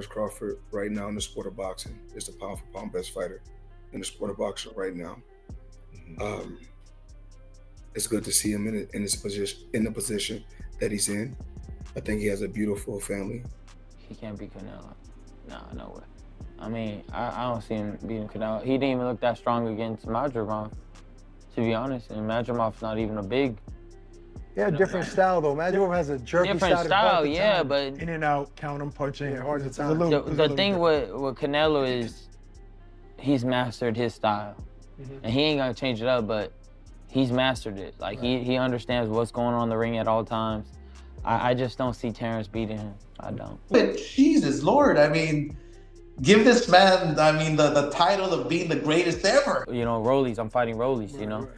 Terence Crawford right now in the sport of boxing is the pound for pound best fighter in the sport of boxing right now. It's good to see him in his position, in the position that he's in. I think he has a beautiful family. He can't beat Canelo. No way. I mean, I don't see him beating Canelo. He didn't even look that strong against Madrimov, to be honest. And Madrimov's not even a big. Yeah, different style though. Madrimov has a jerky different style, yeah, but in and out, count him, punching, hard to time. The thing with Canelo is he's mastered his style, and he ain't gonna change it up. But he's mastered it. Like he understands what's going on in the ring at all times. I just don't see Terence beating him. I don't. But Jesus Lord, I mean, give this man, I mean, the title of being the greatest ever. You know, Rollies, I'm fighting Rollies, you know.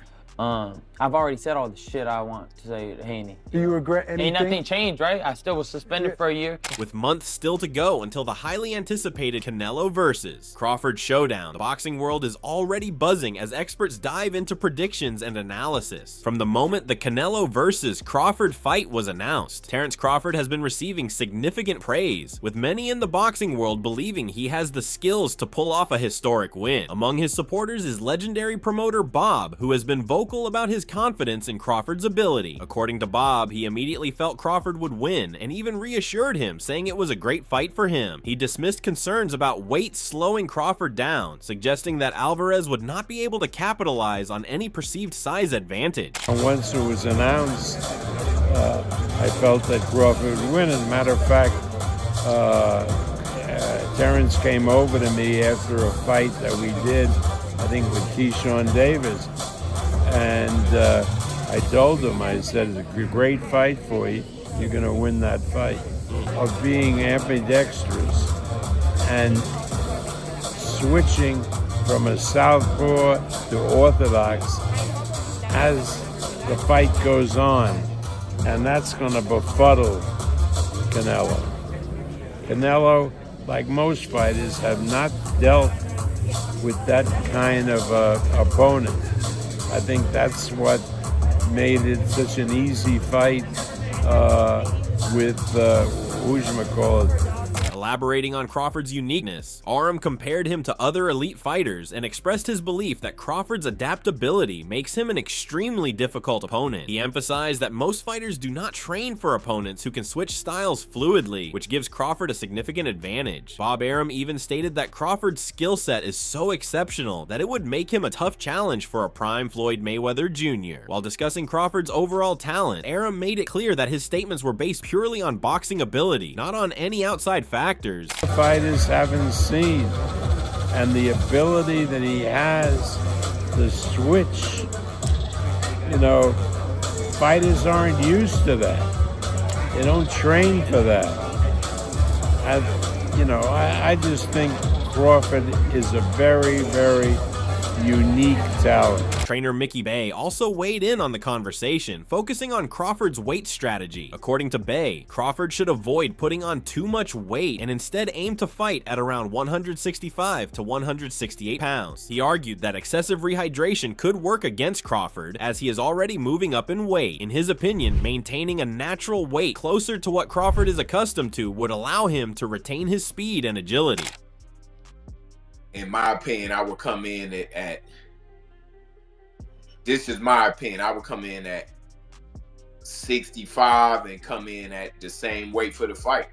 I've already said all the shit I want to say to Haney. Do you regret anything? Ain't nothing changed, right? I still was suspended for a year. With months still to go until the highly anticipated Canelo versus Crawford showdown, the boxing world is already buzzing as experts dive into predictions and analysis. From the moment the Canelo versus Crawford fight was announced, Terence Crawford has been receiving significant praise, with many in the boxing world believing he has the skills to pull off a historic win. Among his supporters is legendary promoter Bob, who has been vocal about his confidence in Crawford's ability. According to Bob, he immediately felt Crawford would win and even reassured him, saying it was a great fight for him. He dismissed concerns about weight slowing Crawford down, suggesting that Alvarez would not be able to capitalize on any perceived size advantage. Once it was announced, I felt that Crawford would win. As a matter of fact, Terence came over to me after a fight that we did, I think with Keyshawn Davis. And I told him, I said, it's a great fight for you. You're going to win that fight. Of being ambidextrous and switching from a southpaw to orthodox as the fight goes on. And that's going to befuddle Canelo. Canelo, like most fighters, have not dealt with that kind of opponent. I think that's what made it such an easy fight with who's-you-call-it. Elaborating on Crawford's uniqueness, Arum compared him to other elite fighters and expressed his belief that Crawford's adaptability makes him an extremely difficult opponent. He emphasized that most fighters do not train for opponents who can switch styles fluidly, which gives Crawford a significant advantage. Bob Arum even stated that Crawford's skill set is so exceptional that it would make him a tough challenge for a prime Floyd Mayweather Jr. While discussing Crawford's overall talent, Arum made it clear that his statements were based purely on boxing ability, not on any outside factors. Fighters haven't seen, and the ability that he has to switch, you know, fighters aren't used to that. They don't train for that. I just think Crawford is a very, very unique talent. Trainer Mickey Bay also weighed in on the conversation, focusing on Crawford's weight strategy. According to Bay, Crawford should avoid putting on too much weight and instead aim to fight at around 165 to 168 pounds. He argued that excessive rehydration could work against Crawford, as he is already moving up in weight. In his opinion, maintaining a natural weight closer to what Crawford is accustomed to would allow him to retain his speed and agility. In my opinion, I would come in at this is my opinion, I would come in at 65 and come in at the same weight for the fight.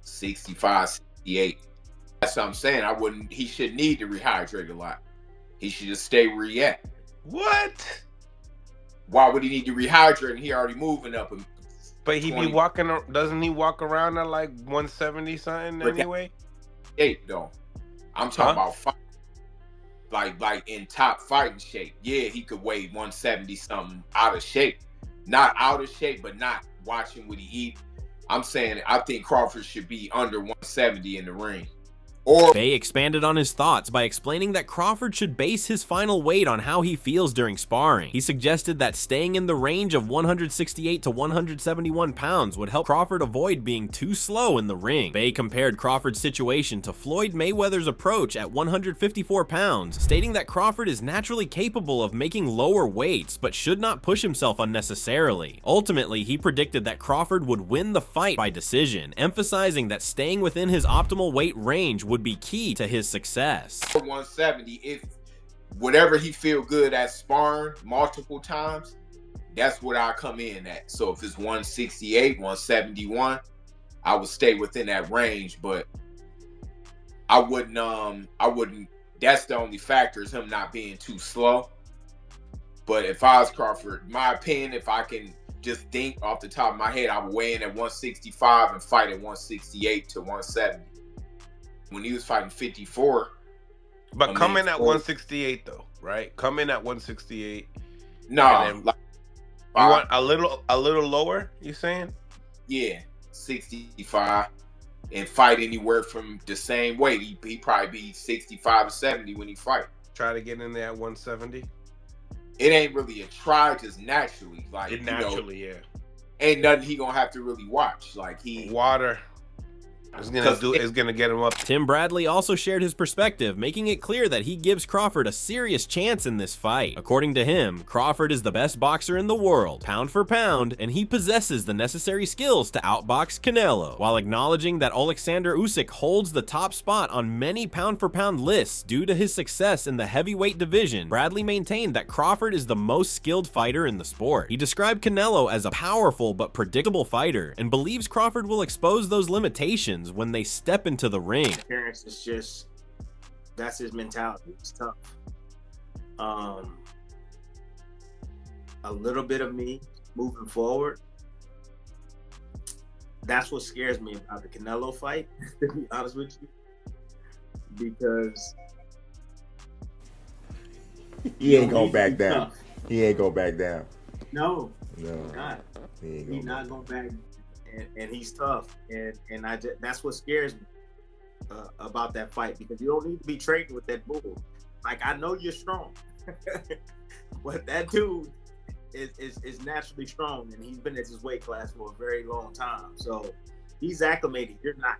65, 68. That's what I'm saying. He should need to rehydrate a lot. He should just stay where he at. What? Why would he need to rehydrate and he already moving up? But he be walking, doesn't he walk around at like 170 something anyway? Though. I'm talking about fight, like in top fighting shape. Yeah, he could weigh 170 something out of shape. Not out of shape, but not watching what he eat. I'm saying I think Crawford should be under 170 in the ring. Bey expanded on his thoughts by explaining that Crawford should base his final weight on how he feels during sparring. He suggested that staying in the range of 168 to 171 pounds would help Crawford avoid being too slow in the ring. Bey compared Crawford's situation to Floyd Mayweather's approach at 154 pounds, stating that Crawford is naturally capable of making lower weights but should not push himself unnecessarily. Ultimately, he predicted that Crawford would win the fight by decision, emphasizing that staying within his optimal weight range would be key to his success. 170, if whatever he feel good at sparring multiple times, that's what I come in at. So if it's 168, 171, I would stay within that range, but I wouldn't, that's the only factor, is him not being too slow. But if I was Crawford, my opinion, if I can just think off the top of my head, I would weigh in at 165 and fight at 168 to 170. When he was fighting 54. But come in at 168 though, right? Come in at 168. No, you want a little lower, you saying? Yeah, 65. And fight anywhere from the same weight. He probably be 65 to 70 when he fight. Try to get in there at 170. It ain't really a try, just naturally. Like it naturally, yeah. Ain't nothing he gonna have to really watch. Like water. It's gonna get him up. Tim Bradley also shared his perspective, making it clear that he gives Crawford a serious chance in this fight. According to him, Crawford is the best boxer in the world, pound for pound, and he possesses the necessary skills to outbox Canelo, while acknowledging that Alexander Usyk holds the top spot on many pound for pound lists due to his success in the heavyweight division. Bradley maintained that Crawford is the most skilled fighter in the sport. He described Canelo as a powerful but predictable fighter, and believes Crawford will expose those limitations when they step into the ring. Terence is just, that's his mentality. It's tough. A little bit of me moving forward. That's what scares me about the Canelo fight, to be honest with you. Because he ain't gonna back down. He ain't gonna back down. No, he's not. He's not gonna back down. And he's tough, and that's what scares me about that fight, because you don't need to be training with that bull. Like, I know you're strong, but that dude is naturally strong, and he's been at his weight class for a very long time. So he's acclimated. You're not.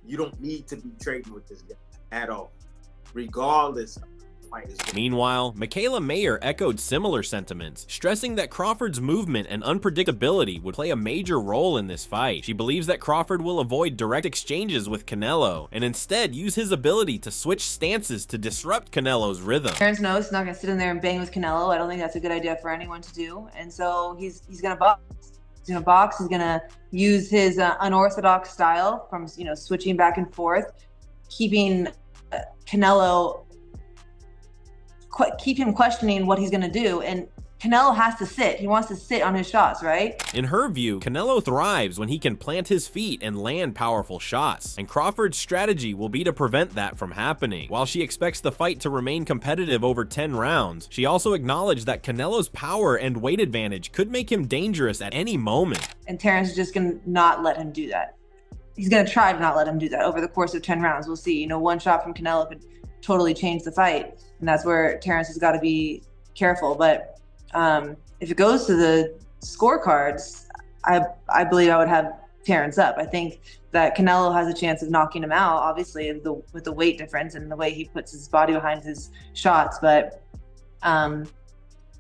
You don't need to be trading with this guy at all, regardless of. Meanwhile, Michaela Mayer echoed similar sentiments, stressing that Crawford's movement and unpredictability would play a major role in this fight. She believes that Crawford will avoid direct exchanges with Canelo and instead use his ability to switch stances to disrupt Canelo's rhythm. Terence knows he's not going to sit in there and bang with Canelo. I don't think that's a good idea for anyone to do. And so he's going to box. He's going to box. He's going to use his unorthodox style from, switching back and forth, keeping Canelo keep him questioning what he's going to do. And Canelo has to sit. He wants to sit on his shots, right? In her view, Canelo thrives when he can plant his feet and land powerful shots, and Crawford's strategy will be to prevent that from happening. While she expects the fight to remain competitive over 10 rounds, she also acknowledged that Canelo's power and weight advantage could make him dangerous at any moment. And Terence is just going to not let him do that. He's going to try to not let him do that over the course of 10 rounds. We'll see. One shot from Canelo could totally change the fight. And that's where Terence has got to be careful. But if it goes to the scorecards, I believe I would have Terence up. I think that Canelo has a chance of knocking him out, obviously, with the weight difference and the way he puts his body behind his shots. But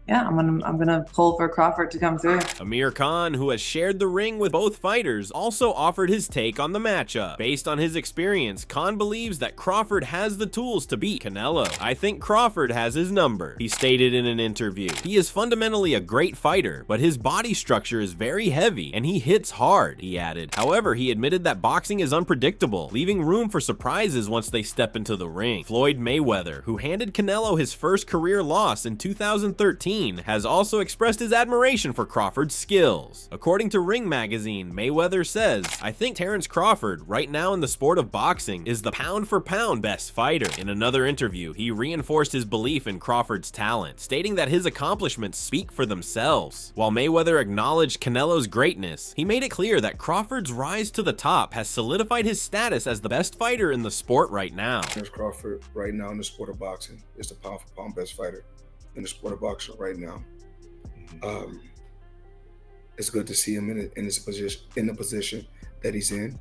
yeah, I'm gonna pull for Crawford to come through. Amir Khan, who has shared the ring with both fighters, also offered his take on the matchup. Based on his experience, Khan believes that Crawford has the tools to beat Canelo. I think Crawford has his number, he stated in an interview. He is fundamentally a great fighter, but his body structure is very heavy and he hits hard, he added. However, he admitted that boxing is unpredictable, leaving room for surprises once they step into the ring. Floyd Mayweather, who handed Canelo his first career loss in 2013, Dean has also expressed his admiration for Crawford's skills. According to Ring Magazine, Mayweather says, "I think Terence Crawford, right now in the sport of boxing, is the pound-for-pound best fighter." In another interview, he reinforced his belief in Crawford's talent, stating that his accomplishments speak for themselves. While Mayweather acknowledged Canelo's greatness, he made it clear that Crawford's rise to the top has solidified his status as the best fighter in the sport right now. Terence Crawford, right now in the sport of boxing, is the pound-for-pound best fighter in the sport of boxing right now. It's good to see him in the position that he's in.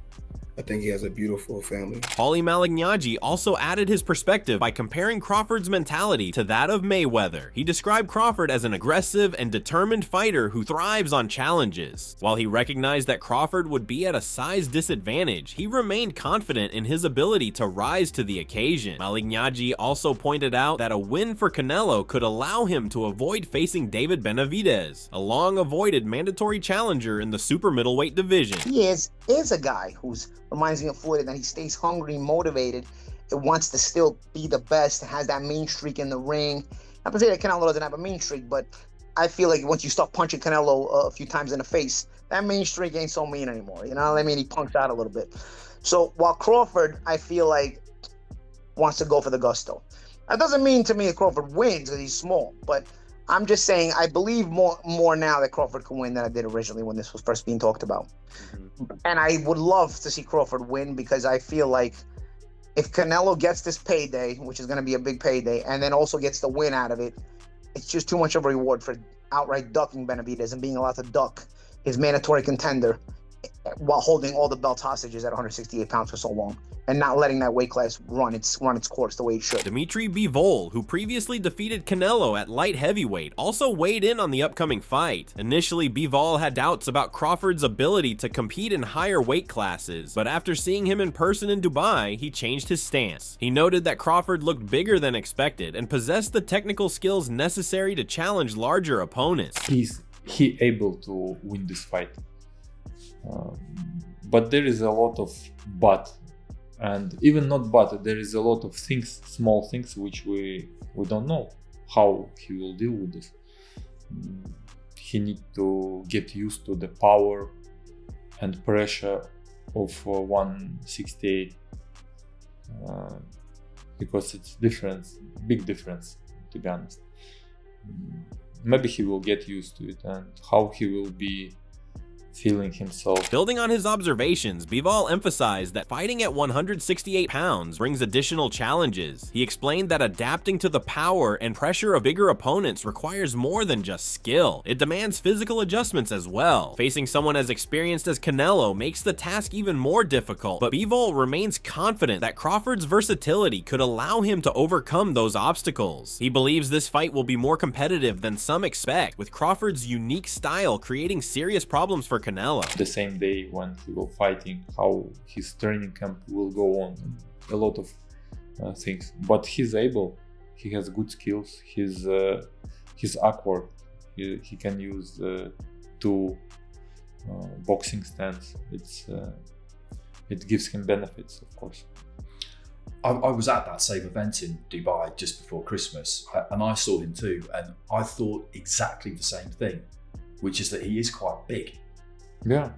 I think he has a beautiful family. Paulie Malignaggi also added his perspective by comparing Crawford's mentality to that of Mayweather. He described Crawford as an aggressive and determined fighter who thrives on challenges. While he recognized that Crawford would be at a size disadvantage, he remained confident in his ability to rise to the occasion. Malignaggi also pointed out that a win for Canelo could allow him to avoid facing David Benavidez, a long-avoided mandatory challenger in the super middleweight division. He is a guy who's reminds me of Floyd, that he stays hungry, motivated, and wants to still be the best, has that mean streak in the ring. Not to say that Canelo doesn't have a mean streak, but I feel like once you start punching Canelo a few times in the face, that mean streak ain't so mean anymore. You know what I mean? He punks out a little bit. So while Crawford, I feel like, wants to go for the gusto. That doesn't mean to me that Crawford wins because he's small, but I'm just saying I believe more now that Crawford can win than I did originally when this was first being talked about. And I would love to see Crawford win because I feel like if Canelo gets this payday, which is going to be a big payday, and then also gets the win out of it, it's just too much of a reward for outright ducking Benavidez and being allowed to duck his mandatory contender while holding all the belts hostages at 168 pounds for so long and not letting that weight class run its course the way it should. Dimitri Bivol, who previously defeated Canelo at light heavyweight, also weighed in on the upcoming fight. Initially, Bivol had doubts about Crawford's ability to compete in higher weight classes, but after seeing him in person in Dubai, he changed his stance. He noted that Crawford looked bigger than expected and possessed the technical skills necessary to challenge larger opponents. He able to win this fight. But there is a lot of but, and even not but, there is a lot of things, small things, which we don't know how he will deal with this. He need to get used to the power and pressure of 168 because it's big difference, to be honest. Maybe he will get used to it, and how he will be feeling himself. Building on his observations, Bivol emphasized that fighting at 168 pounds brings additional challenges. He explained that adapting to the power and pressure of bigger opponents requires more than just skill. It demands physical adjustments as well. Facing someone as experienced as Canelo makes the task even more difficult, but Bivol remains confident that Crawford's versatility could allow him to overcome those obstacles. He believes this fight will be more competitive than some expect, with Crawford's unique style creating serious problems for Canelo. The same day when he will fighting, how his training camp will go on, a lot of things. But he's able. He has good skills. He's awkward. He can use two boxing stance. It gives him benefits, of course. I was at that same event in Dubai just before Christmas, and I saw him too, and I thought exactly the same thing, which is that he is quite big. Yeah.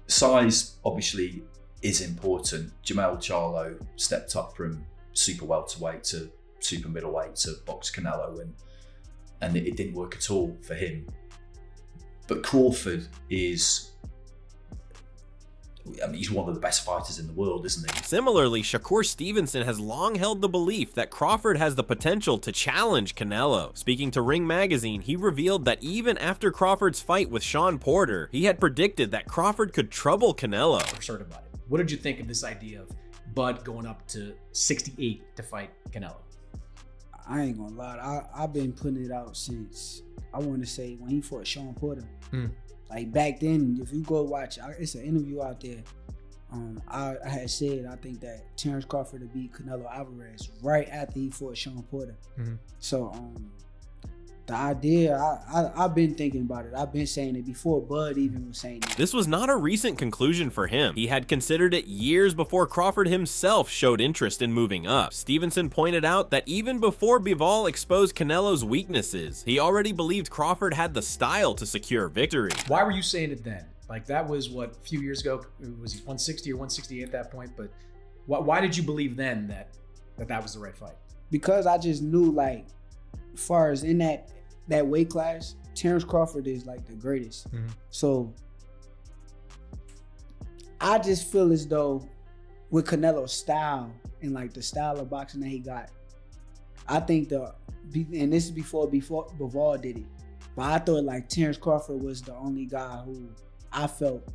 Size obviously is important. Jamal Charlo stepped up from super welterweight to super middleweight to box Canelo, and it didn't work at all for him. But Crawford is, I mean, he's one of the best fighters in the world, isn't he? Similarly, Shakur Stevenson has long held the belief that Crawford has the potential to challenge Canelo. Speaking to Ring Magazine, he revealed that even after Crawford's fight with Sean Porter, he had predicted that Crawford could trouble Canelo. Absurd about it. What did you think of this idea of Bud going up to 68 to fight Canelo? I ain't gonna lie, I've been putting it out since, I want to say, when he fought Sean Porter. Like back then, if you go watch, it's an interview out there. I had said I think that Terence Crawford would beat Canelo Alvarez right after he fought Sean Porter. So the idea, I've been thinking about it. I've been saying it before Bud even was saying it. This was not a recent conclusion for him. He had considered it years before Crawford himself showed interest in moving up. Stevenson pointed out that even before Bivol exposed Canelo's weaknesses, he already believed Crawford had the style to secure victory. Why were you saying it then? Like, that was what, a few years ago? It was 160 or 168 at that point, but why did you believe then that was the right fight? Because I just knew, like, as far as in that weight class, Terence Crawford is like the greatest. So I just feel as though with Canelo's style and like the style of boxing that he got, I think and this is before Bivol did it, but I thought like Terence Crawford was the only guy who I felt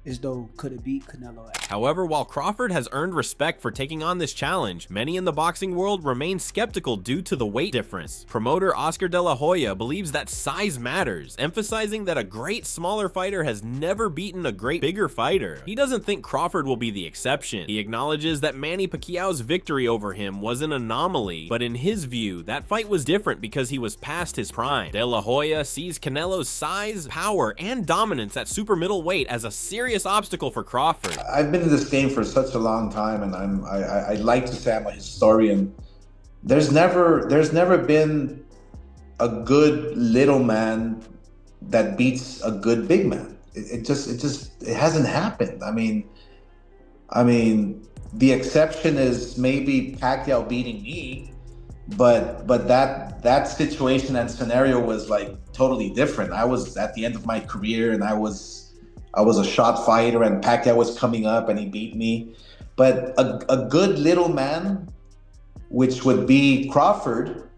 as though could have beat Canelo. However, while Crawford has earned respect for taking on this challenge, many in the boxing world remain skeptical due to the weight difference. Promoter Oscar De La Hoya believes that size matters, emphasizing that a great smaller fighter has never beaten a great bigger fighter. He doesn't think Crawford will be the exception. He acknowledges that Manny Pacquiao's victory over him was an anomaly, but in his view, that fight was different because he was past his prime. De La Hoya sees Canelo's size, power, and dominance at super middleweight as a serious obstacle for Crawford. I've been in this game for such a long time, and I like to say I'm a historian. There's never been a good little man that beats a good big man. It hasn't happened. I mean, the exception is maybe Pacquiao beating me, but that situation and scenario was like totally different. I was at the end of my career, and I was a shot fighter, and Pacquiao was coming up and he beat me. But a good little man, which would be Crawford,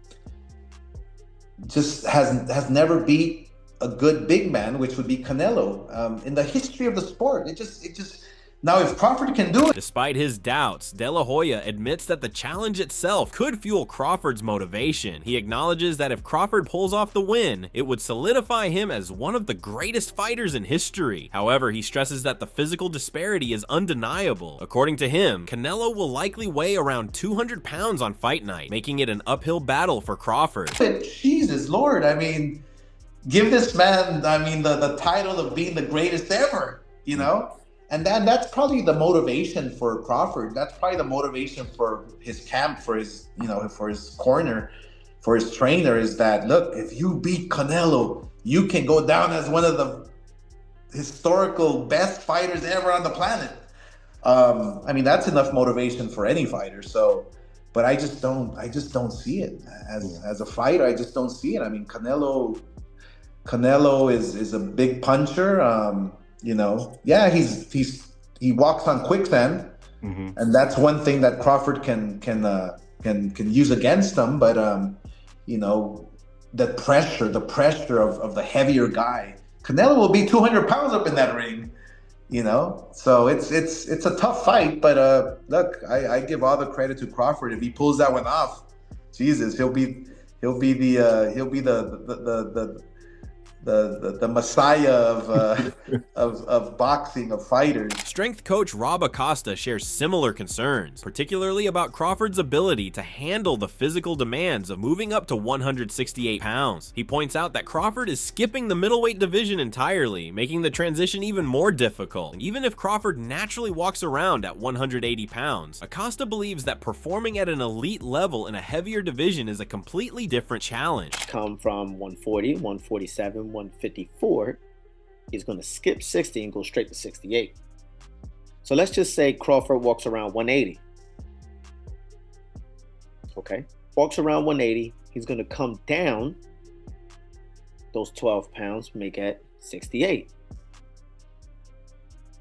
just has never beat a good big man, which would be Canelo. In the history of the sport, it just now if Crawford can do it. Despite his doubts, De La Hoya admits that the challenge itself could fuel Crawford's motivation. He acknowledges that if Crawford pulls off the win, it would solidify him as one of the greatest fighters in history. However, he stresses that the physical disparity is undeniable. According to him, Canelo will likely weigh around 200 pounds on fight night, making it an uphill battle for Crawford. Jesus Lord, I mean, give this man, the title of being the greatest ever, you know? And then that's probably the motivation for Crawford. That's probably the motivation for his camp, for his, for his corner, for his trainer, is that, look, if you beat Canelo, you can go down as one of the historical best fighters ever on the planet. That's enough motivation for any fighter. So, but I just don't see it as a fighter. I just don't see it. I mean, Canelo is a big puncher. He walks on quicksand, and that's one thing that Crawford can use against him. But the pressure of the heavier guy, Canelo will be 200 pounds up in that ring, So it's a tough fight. But look, I give all the credit to Crawford. If he pulls that one off, Jesus, he'll be the messiah of boxing, of fighters. Strength coach Rob Acosta shares similar concerns, particularly about Crawford's ability to handle the physical demands of moving up to 168 pounds. He points out that Crawford is skipping the middleweight division entirely, making the transition even more difficult. Even if Crawford naturally walks around at 180 pounds, Acosta believes that performing at an elite level in a heavier division is a completely different challenge. Come from 140, 147, 154, is going to skip 60 and go straight to 68. So let's just say Crawford walks around 180. Okay, walks around 180. He's going to come down those 12 pounds, make it 68.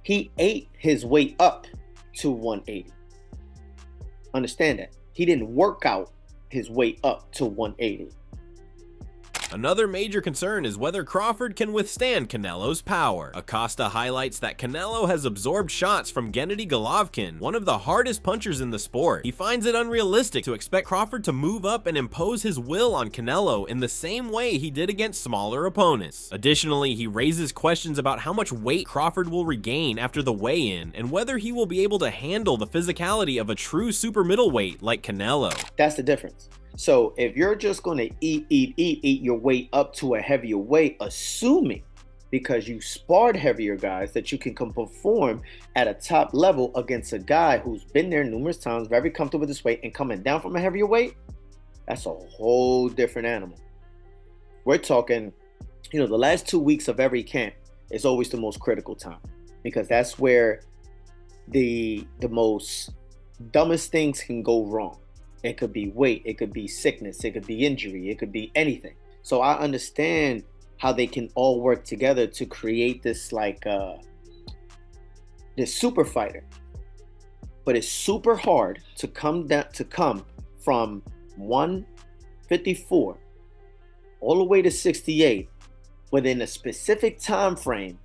He ate his way up to 180. Understand that. He didn't work out his way up to 180. Another major concern is whether Crawford can withstand Canelo's power. Acosta highlights that Canelo has absorbed shots from Gennady Golovkin, one of the hardest punchers in the sport. He finds it unrealistic to expect Crawford to move up and impose his will on Canelo in the same way he did against smaller opponents. Additionally, he raises questions about how much weight Crawford will regain after the weigh-in and whether he will be able to handle the physicality of a true super middleweight like Canelo. That's the difference. So if you're just going to eat your way up to a heavier weight, assuming because you sparred heavier guys that you can perform at a top level against a guy who's been there numerous times, very comfortable with this weight, and coming down from a heavier weight, that's a whole different animal. We're talking, the last 2 weeks of every camp is always the most critical time, because that's where the most dumbest things can go wrong. It could be weight, it could be sickness, it could be injury, it could be anything. So I understand how they can all work together to create this this super fighter. But it's super hard to come from 154 all the way to 68 within a specific time frame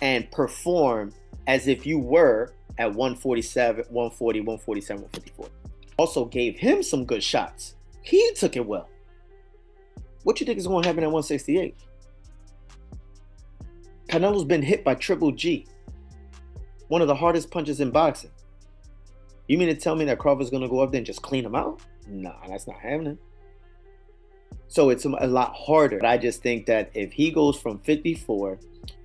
and perform as if you were at 147, 140, 147, 154. Also gave him some good shots. He took it well. What you think is going to happen at 168? Canelo's been hit by Triple G, one of the hardest punches in boxing. You mean to tell me that Crawford's going to go up there and just clean him out? Nah, that's not happening. So it's a lot harder. But I just think that if he goes from 54,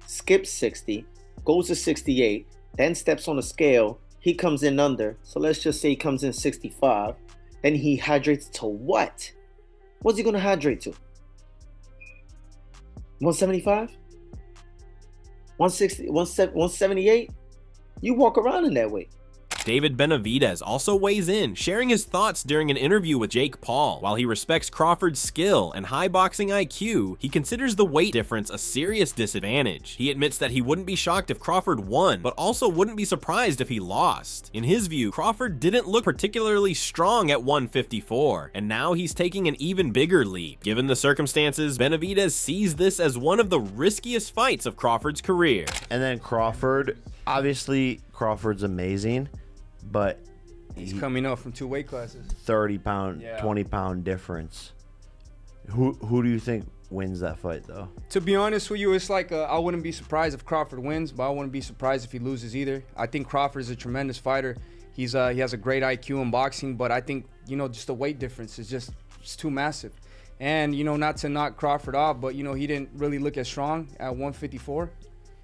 skips 60, goes to 68, then steps on the scale, he comes in under. So let's just say he comes in 65. Then he hydrates to what? What's he going to hydrate to? 175? 160? 178? You walk around in that weight. David Benavidez also weighs in, sharing his thoughts during an interview with Jake Paul. While he respects Crawford's skill and high boxing IQ, he considers the weight difference a serious disadvantage. He admits that he wouldn't be shocked if Crawford won, but also wouldn't be surprised if he lost. In his view, Crawford didn't look particularly strong at 154, and now he's taking an even bigger leap. Given the circumstances, Benavidez sees this as one of the riskiest fights of Crawford's career. And then Crawford, obviously Crawford's amazing, but he's coming up from 2 weight classes. 30-pound, 20-pound difference. Who do you think wins that fight, though? To be honest with you, it's like I wouldn't be surprised if Crawford wins, but I wouldn't be surprised if he loses either. I think Crawford is a tremendous fighter. He has a great IQ in boxing, but I think just the weight difference is just too massive. And not to knock Crawford off, but he didn't really look as strong at 154.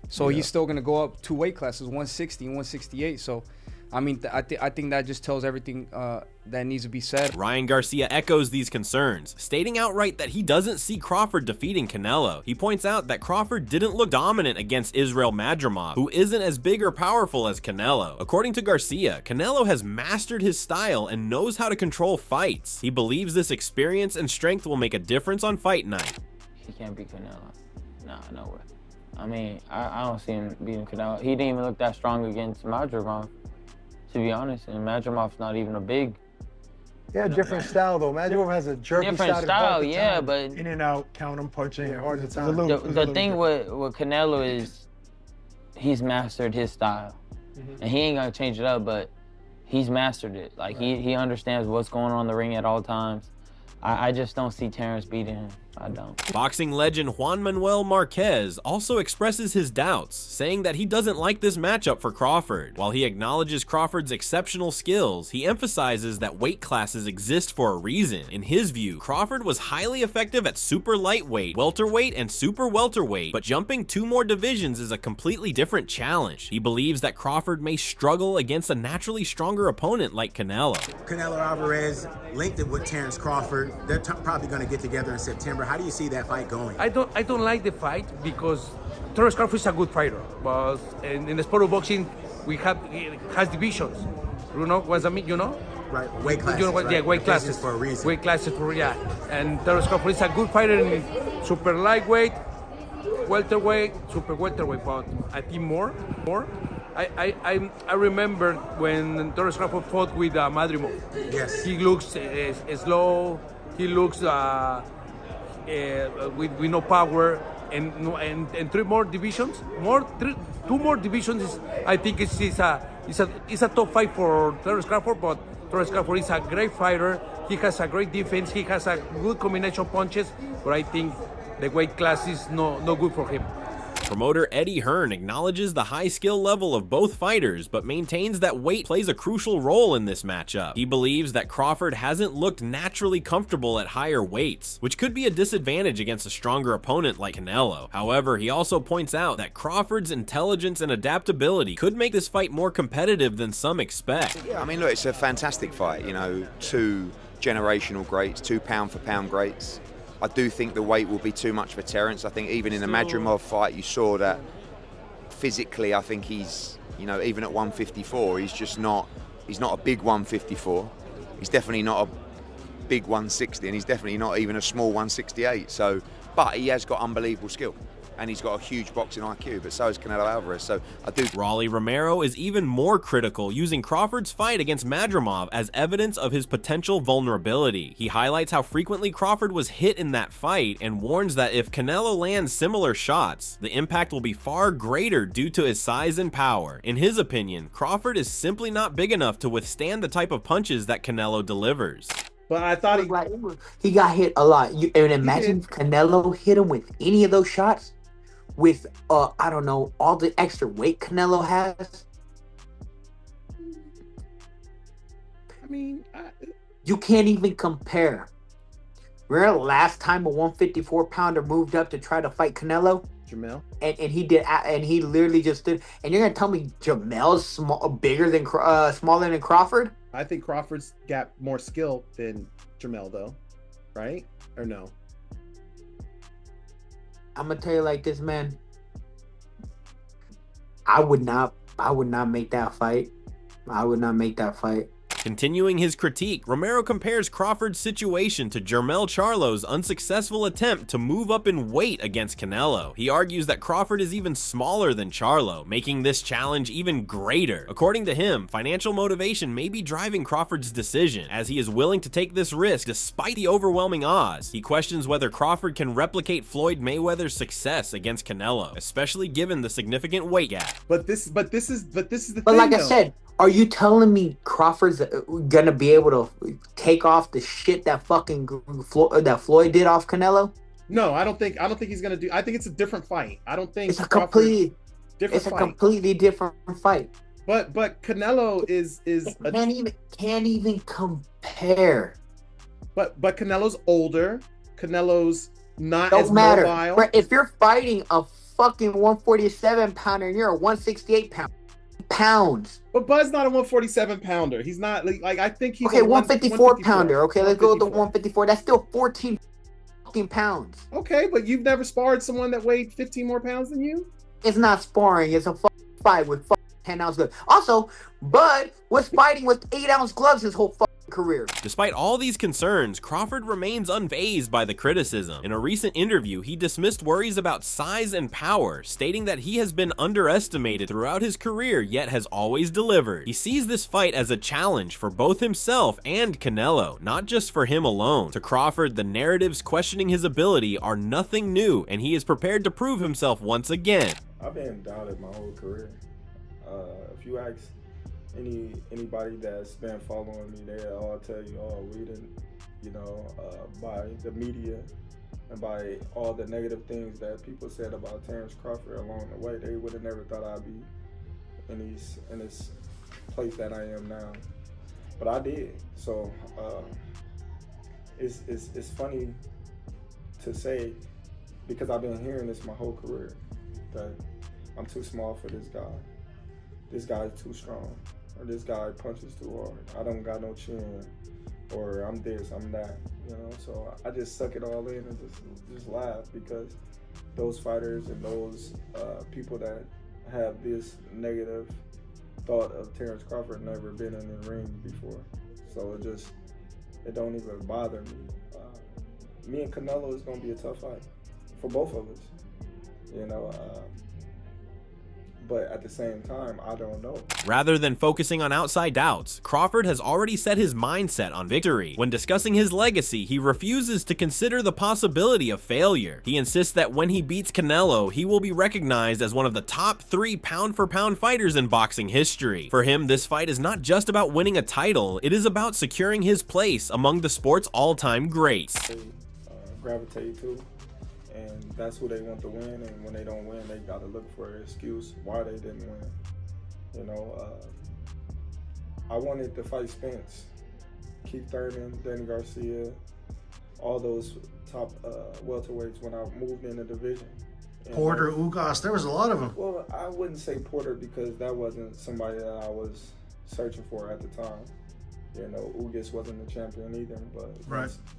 So he's still gonna go up 2 weight classes, 160 and 168. So I mean, I think that just tells everything that needs to be said. Ryan Garcia echoes these concerns, stating outright that he doesn't see Crawford defeating Canelo. He points out that Crawford didn't look dominant against Israel Madrimov, who isn't as big or powerful as Canelo. According to Garcia, Canelo has mastered his style and knows how to control fights. He believes this experience and strength will make a difference on fight night. He can't beat Canelo. Nah, no way. I mean, I don't see him beating Canelo. He didn't even look that strong against Madrimov, to be honest, and Madrimov's not even a big. Yeah, different style though. Madrimov has a jerky style, yeah, but in and out, counter punching, hard to time. The thing with Canelo is he's mastered his style, and he ain't gonna change it up, but he's mastered it. Like he understands what's going on in the ring at all times. I just don't see Terence beating him. I don't. Boxing legend Juan Manuel Marquez also expresses his doubts, saying that he doesn't like this matchup for Crawford. While he acknowledges Crawford's exceptional skills, he emphasizes that weight classes exist for a reason. In his view, Crawford was highly effective at super lightweight, welterweight, and super welterweight, but jumping 2 more divisions is a completely different challenge. He believes that Crawford may struggle against a naturally stronger opponent like Canelo. Canelo Alvarez linked it with Terence Crawford. They're probably going to get together in September. How do you see that fight going? I don't like the fight because Terence Crawford is a good fighter, but in the sport of boxing, has divisions. You know what I mean? Right, weight classes. Yeah, weight classes for a reason. Weight classes and Terence Crawford is a good fighter in super lightweight, welterweight, super welterweight, but I think more. I remember when Terence Crawford fought with Madrimov. Yes. He looks slow. He looks with no power, and 3 more divisions. 2 more divisions. I think it's a top fight for Terence Crawford, but Terence Crawford is a great fighter. He has a great defense. He has a good combination of punches, but I think the weight class is no good for him. Promoter Eddie Hearn acknowledges the high skill level of both fighters, but maintains that weight plays a crucial role in this matchup. He believes that Crawford hasn't looked naturally comfortable at higher weights, which could be a disadvantage against a stronger opponent like Canelo. However, he also points out that Crawford's intelligence and adaptability could make this fight more competitive than some expect. Yeah, I mean, look, it's a fantastic fight. You know, two generational greats, two pound-for-pound greats. I do think the weight will be too much for Terence. I think even in the Madrimov fight, you saw that physically, I think he's, you know, even at 154, he's not a big 154. He's definitely not a big 160, and he's definitely not even a small 168. So, but he has got unbelievable skill. And he's got a huge boxing IQ, but so has Canelo Alvarez. So I do. Raleigh Romero is even more critical, using Crawford's fight against Madrimov as evidence of his potential vulnerability. He highlights how frequently Crawford was hit in that fight and warns that if Canelo lands similar shots, the impact will be far greater due to his size and power. In his opinion, Crawford is simply not big enough to withstand the type of punches that Canelo delivers. But I thought he got hit a lot. And imagine if Canelo hit him with any of those shots. With I don't know, all the extra weight Canelo has. I mean, you can't even compare. Remember last time a 154 pounder moved up to try to fight Canelo? Jamel. And he did, and he literally just did. And you're gonna tell me Jamel's smaller than Crawford? I think Crawford's got more skill than Jamel, though, right? Or no? I'm gonna tell you like this, man. I would not make that fight. I would not make that fight. Continuing his critique, Romero compares Crawford's situation to Jermell Charlo's unsuccessful attempt to move up in weight against Canelo. He argues that Crawford is even smaller than Charlo, making this challenge even greater. According to him, financial motivation may be driving Crawford's decision, as he is willing to take this risk despite the overwhelming odds. He questions whether Crawford can replicate Floyd Mayweather's success against Canelo, especially given the significant weight gap. But this is the thing. But like I said, are you telling me Crawford's gonna be able to take off the shit that fucking Floyd did off Canelo? No, I don't think he's gonna do. I think it's a different fight. I don't think it's a completely different fight. But Canelo is can't even compare. But Canelo's older. Canelo's not Don't as matter. mobile. Bro, if you're fighting a fucking 147 pounder and you're a 168 pounds. But Bud's not a 147 pounder. He's not like I think he's okay. 154 pounder. Okay, let's go with the 154. That's still 14 fucking pounds. Okay, but you've never sparred someone that weighed 15 more pounds than you? It's not sparring. It's a fight with 10-ounce gloves. Also, Bud was fighting with 8-ounce gloves his whole career. Despite all these concerns, Crawford remains unfazed by the criticism. In a recent interview, he dismissed worries about size and power, stating that he has been underestimated throughout his career yet has always delivered. He sees this fight as a challenge for both himself and Canelo, not just for him alone. To Crawford, the narratives questioning his ability are nothing new, and he is prepared to prove himself once again. I've been doubted my whole career. If you ask anybody that's been following me, they'll all tell you, oh, we didn't, by the media and by all the negative things that people said about Terence Crawford along the way, they would have never thought I'd be in this place that I am now. But I did. So it's funny to say, because I've been hearing this my whole career, that I'm too small for this guy. This guy's too strong, or this guy punches too hard. I don't got no chin, or I'm this, I'm that, So I just suck it all in and just laugh, because those fighters and those people that have this negative thought of Terence Crawford never been in the ring before. So it don't even bother me. Me and Canelo is gonna be a tough fight for both of us, But at the same time, I don't know. Rather than focusing on outside doubts, Crawford has already set his mindset on victory. When discussing his legacy, he refuses to consider the possibility of failure. He insists that when he beats Canelo, he will be recognized as one of the top 3 pound-for-pound fighters in boxing history. For him, this fight is not just about winning a title, it is about securing his place among the sport's all-time greats. Gravitate to, and that's who they want to win. And when they don't win, they got to look for an excuse why they didn't win. You know, I wanted to fight Spence, Keith Thurman, Danny Garcia, all those top welterweights when I moved in the division. And Porter, Ugas, there was a lot of them. Well, I wouldn't say Porter because that wasn't somebody that I was searching for at the time. You know, Ugas wasn't the champion either, but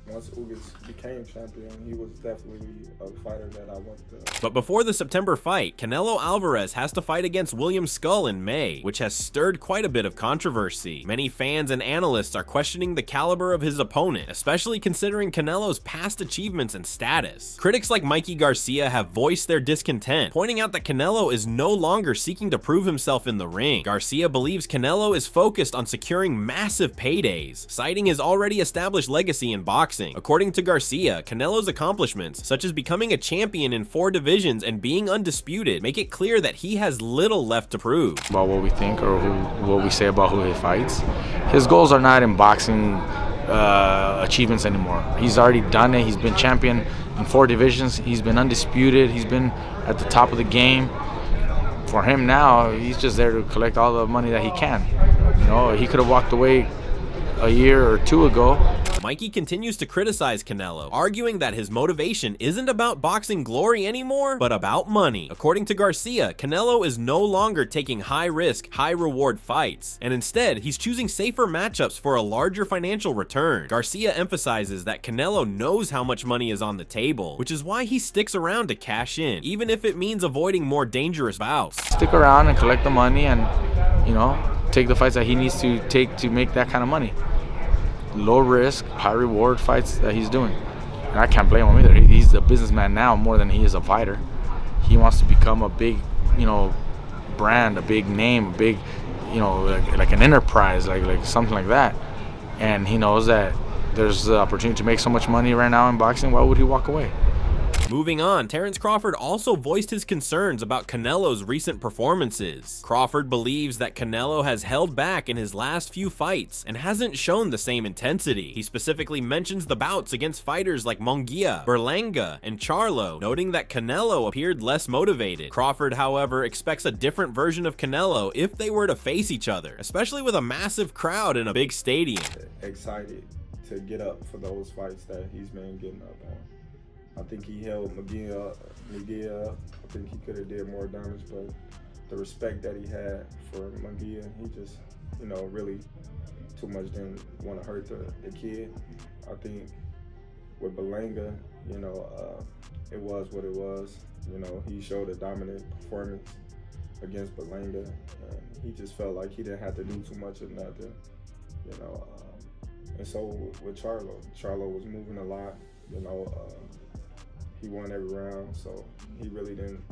once Ugas became champion, he was definitely a fighter that I wanted to. But before the September fight, Canelo Alvarez has to fight against William Skull in May, which has stirred quite a bit of controversy. Many fans and analysts are questioning the caliber of his opponent, especially considering Canelo's past achievements and status. Critics like Mikey Garcia have voiced their discontent, pointing out that Canelo is no longer seeking to prove himself in the ring. Garcia believes Canelo is focused on securing massive paydays, citing his already established legacy in boxing. According to Garcia, Canelo's accomplishments, such as becoming a champion in 4 divisions and being undisputed, make it clear that he has little left to prove. About what we think or what we say about who he fights. His goals are not in boxing achievements anymore. He's already done it. He's been champion in 4 divisions. He's been undisputed. He's been at the top of the game. For him now, he's just there to collect all the money that he can. You know, he could have walked away a year or 2 ago. Mikey continues to criticize Canelo, arguing that his motivation isn't about boxing glory anymore, but about money. According to Garcia, Canelo is no longer taking high-risk, high-reward fights, and instead, he's choosing safer matchups for a larger financial return. Garcia emphasizes that Canelo knows how much money is on the table, which is why he sticks around to cash in, even if it means avoiding more dangerous bouts. Stick around and collect the money and, you know, take the fights that he needs to take to make that kind of money. Low risk, high reward fights that he's doing. And I can't blame him either. He's a businessman now more than he is a fighter. He wants to become a big, you know, brand, a big name, a big, you know, like an enterprise, like something like that. And he knows that there's the opportunity to make so much money right now in boxing. Why would he walk away? Moving on, Terence Crawford also voiced his concerns about Canelo's recent performances. Crawford believes that Canelo has held back in his last few fights and hasn't shown the same intensity. He specifically mentions the bouts against fighters like Munguia, Berlanga, and Charlo, noting that Canelo appeared less motivated. Crawford, however, expects a different version of Canelo if they were to face each other, especially with a massive crowd in a big stadium. Excited to get up for those fights that he's been getting up on. I think he held Munguia up. I think he could have did more damage, but the respect that he had for Munguia, he just, you know, really too much didn't want to hurt the kid. I think with Berlanga, you know, it was what it was. You know, he showed a dominant performance against Berlanga, and he just felt like he didn't have to do too much of nothing, you know. And so with Charlo was moving a lot, you know. He won every round, so he really didn't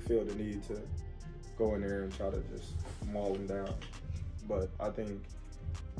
feel the need to go in there and try to just maul him down. But I think,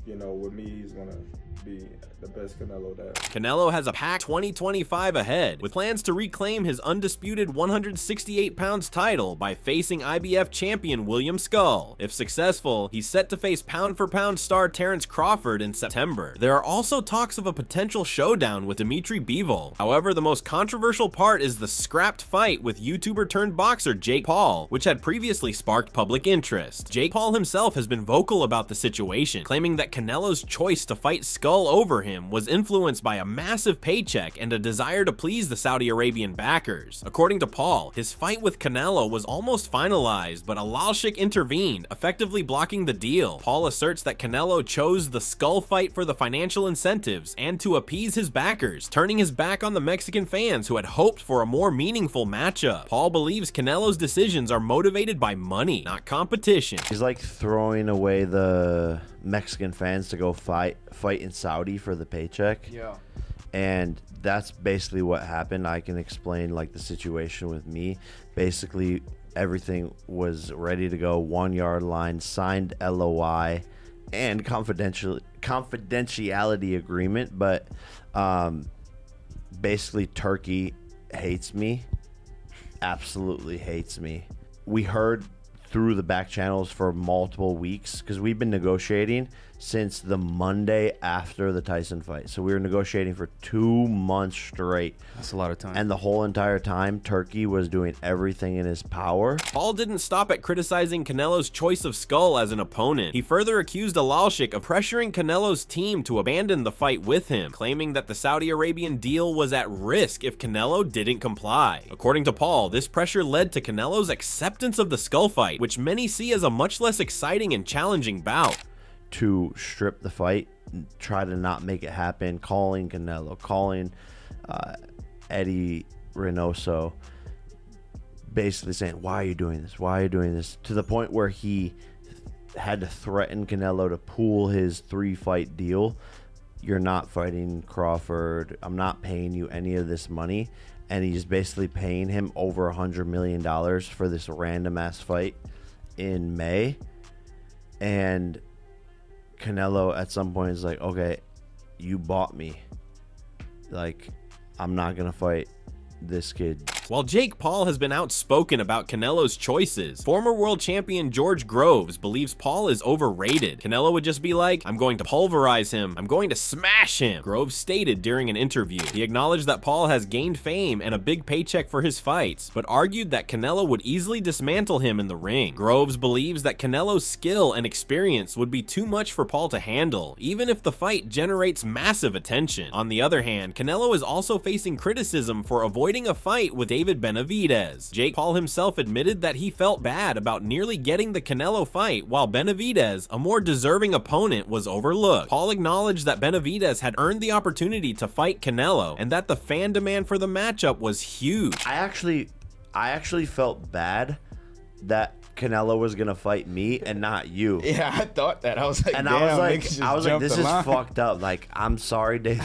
you know, with me, he's gonna be the best Canelo there. Canelo has a packed 2025 ahead, with plans to reclaim his undisputed 168 pounds title by facing IBF champion William Skull. If successful, he's set to face pound-for-pound star Terence Crawford in September. There are also talks of a potential showdown with Dimitri Bivol. However, the most controversial part is the scrapped fight with YouTuber-turned-boxer Jake Paul, which had previously sparked public interest. Jake Paul himself has been vocal about the situation, claiming that Canelo's choice to fight Skull over him was influenced by a massive paycheck and a desire to please the Saudi Arabian backers. According to Paul, his fight with Canelo was almost finalized, but Alalshik intervened, effectively blocking the deal. Paul asserts that Canelo chose the Skull fight for the financial incentives and to appease his backers, turning his back on the Mexican fans who had hoped for a more meaningful matchup. Paul believes Canelo's decisions are motivated by money, not competition. He's like throwing away the Mexican fans to go fight in Saudi for the paycheck. Yeah. And that's basically what happened. I can explain like the situation with me. Basically, everything was ready to go, 1 yard line, signed LOI and confidentiality agreement, but basically Turkey hates me, absolutely hates me. We heard through the back channels for multiple weeks because we've been negotiating since the Monday after the Tyson fight. So we were negotiating for 2 months straight. That's a lot of time. And the whole entire time, Turkey was doing everything in his power. Paul didn't stop at criticizing Canelo's choice of Skull as an opponent. He further accused Alalshik of pressuring Canelo's team to abandon the fight with him, claiming that the Saudi Arabian deal was at risk if Canelo didn't comply. According to Paul, this pressure led to Canelo's acceptance of the Skull fight, which many see as a much less exciting and challenging bout. To strip the fight, try to not make it happen, calling Canelo, calling Eddie Reynoso, basically saying, why are you doing this? Why are you doing this? To the point where he had to threaten Canelo to pull his 3-fight deal. You're not fighting Crawford. I'm not paying you any of this money. And he's basically paying him over $100 million for this random ass fight in May. And Canelo at some point is like, okay, you bought me. Like, I'm not gonna fight this kid. While Jake Paul has been outspoken about Canelo's choices, former world champion George Groves believes Paul is overrated. Canelo would just be like, I'm going to pulverize him, I'm going to smash him, Groves stated during an interview. He acknowledged that Paul has gained fame and a big paycheck for his fights, but argued that Canelo would easily dismantle him in the ring. Groves believes that Canelo's skill and experience would be too much for Paul to handle, even if the fight generates massive attention. On the other hand, Canelo is also facing criticism for avoiding a fight with David Benavidez. Jake Paul himself admitted that he felt bad about nearly getting the Canelo fight, while Benavidez, a more deserving opponent, was overlooked. Paul acknowledged that Benavidez had earned the opportunity to fight Canelo and that the fan demand for the matchup was huge. I actually felt bad that Canelo was gonna fight me and not you. Yeah, I thought that. I was like, and damn, I was like, this is line. fucked up. Like, I'm sorry, David.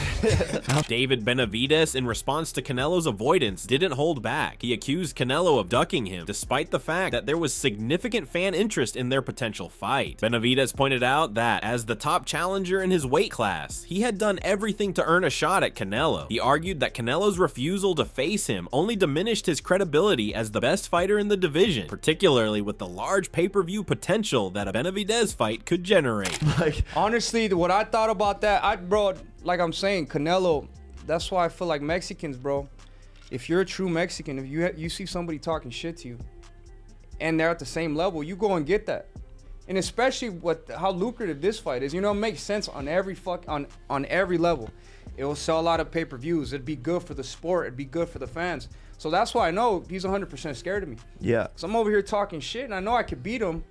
David Benavidez, in response to Canelo's avoidance, didn't hold back. He accused Canelo of ducking him, despite the fact that there was significant fan interest in their potential fight. Benavidez pointed out that, as the top challenger in his weight class, he had done everything to earn a shot at Canelo. He argued that Canelo's refusal to face him only diminished his credibility as the best fighter in the division, particularly with the large pay-per-view potential that a Benavidez fight could generate. Like, honestly, what I thought about that, bro, like I'm saying, Canelo, that's why I feel like Mexicans, bro, if you're a true Mexican, if you see somebody talking shit to you and they're at the same level, you go and get that. And especially with how lucrative this fight is, you know, it makes sense on every on every level. It will sell a lot of pay-per-views. It'd be good for the sport. It'd be good for the fans. So that's why I know he's 100% scared of me. Yeah. So I'm over here talking shit, and I know I could beat him,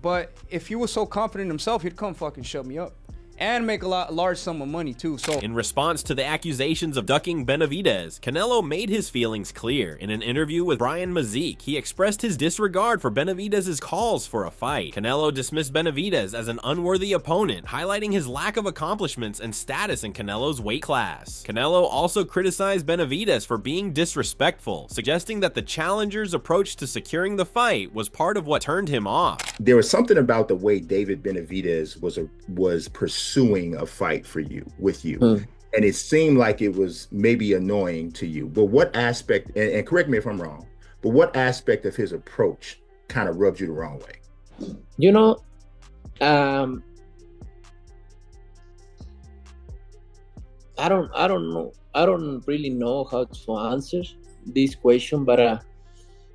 but if he was so confident in himself, he'd come fucking shut me up. And make a large sum of money too. So in response to the accusations of ducking Benavidez, Canelo made his feelings clear. In an interview with Brian Mazik, he expressed his disregard for Benavidez's calls for a fight. Canelo dismissed Benavidez as an unworthy opponent, highlighting his lack of accomplishments and status in Canelo's weight class. Canelo also criticized Benavidez for being disrespectful, suggesting that the challenger's approach to securing the fight was part of what turned him off. There was something about the way David Benavidez was pursuing a fight with you. And it seemed like it was maybe annoying to you. But what aspect, and correct me if I'm wrong, but what aspect of his approach kind of rubbed you the wrong way? You know, I don't know. I don't really know how to answer this question, but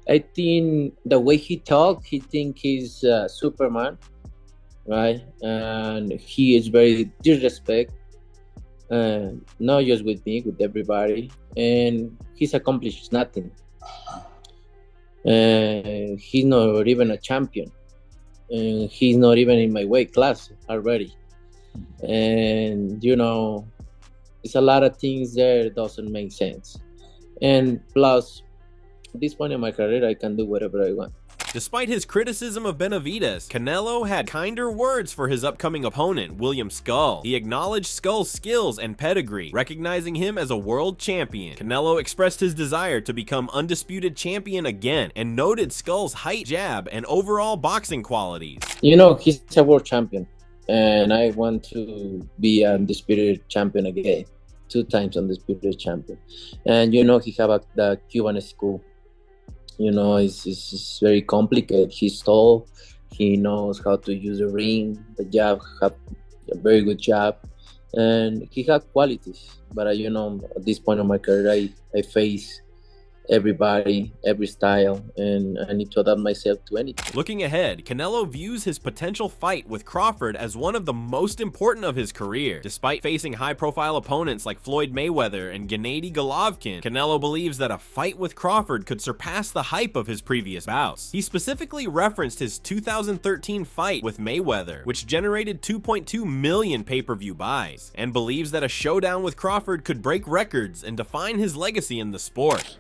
I think the way he talks, he think he's Superman, right? And he is very disrespect, not just with me, with everybody. And he's accomplished nothing. He's not even a champion. And he's not even in my weight class already. And, you know, it's a lot of things there doesn't make sense. And plus, at this point in my career, I can do whatever I want. Despite his criticism of Benavidez, Canelo had kinder words for his upcoming opponent, William Skull. He acknowledged Skull's skills and pedigree, recognizing him as a world champion. Canelo expressed his desire to become undisputed champion again and noted Skull's height, jab, and overall boxing qualities. You know, he's a world champion, and I want to be undisputed champion again. 2 times undisputed champion. And you know, he have the Cuban school. You know, it's very complicated. He's tall. He knows how to use the ring, the jab, have a very good jab, and he had qualities. But you know, at this point of my career, I face everybody, every style, and I need to adapt myself to anything. Looking ahead, Canelo views his potential fight with Crawford as one of the most important of his career. Despite facing high-profile opponents like Floyd Mayweather and Gennady Golovkin, Canelo believes that a fight with Crawford could surpass the hype of his previous bouts. He specifically referenced his 2013 fight with Mayweather, which generated 2.2 million pay-per-view buys, and believes that a showdown with Crawford could break records and define his legacy in the sport.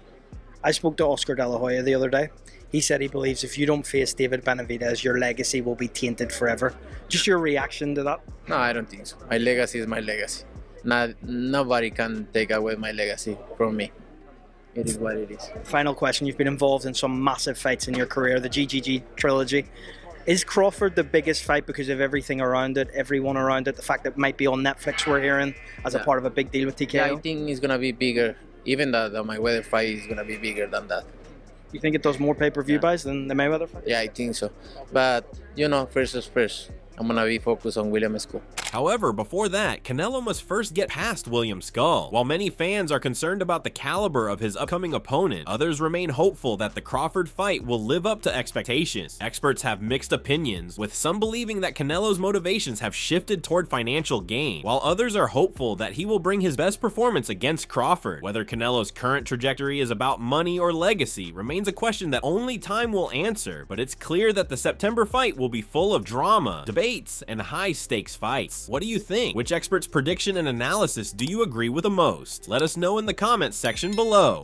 I spoke to Oscar De La Hoya the other day. He said he believes if you don't face David Benavidez, your legacy will be tainted forever. Just your reaction to that? No, I don't think so. My legacy is my legacy. Nobody can take away my legacy from me. It is what it is. Final question. You've been involved in some massive fights in your career, the GGG trilogy. Is Crawford the biggest fight because of everything around it, everyone around it, the fact that it might be on Netflix we're hearing as a part of a big deal with TKO? Yeah, I think it's going to be bigger. Even the Mayweather fight is going to be bigger than that. You think it does more pay-per-view buys than the Mayweather fight? Yeah, I think so. But, you know, first is first. I'm going to be focused on William Skull. However, before that, Canelo must first get past William Skull. While many fans are concerned about the caliber of his upcoming opponent, others remain hopeful that the Crawford fight will live up to expectations. Experts have mixed opinions, with some believing that Canelo's motivations have shifted toward financial gain, while others are hopeful that he will bring his best performance against Crawford. Whether Canelo's current trajectory is about money or legacy remains a question that only time will answer, but it's clear that the September fight will be full of drama, debates, and high-stakes fights. What do you think? Which expert's prediction and analysis do you agree with the most? Let us know in the comments section below.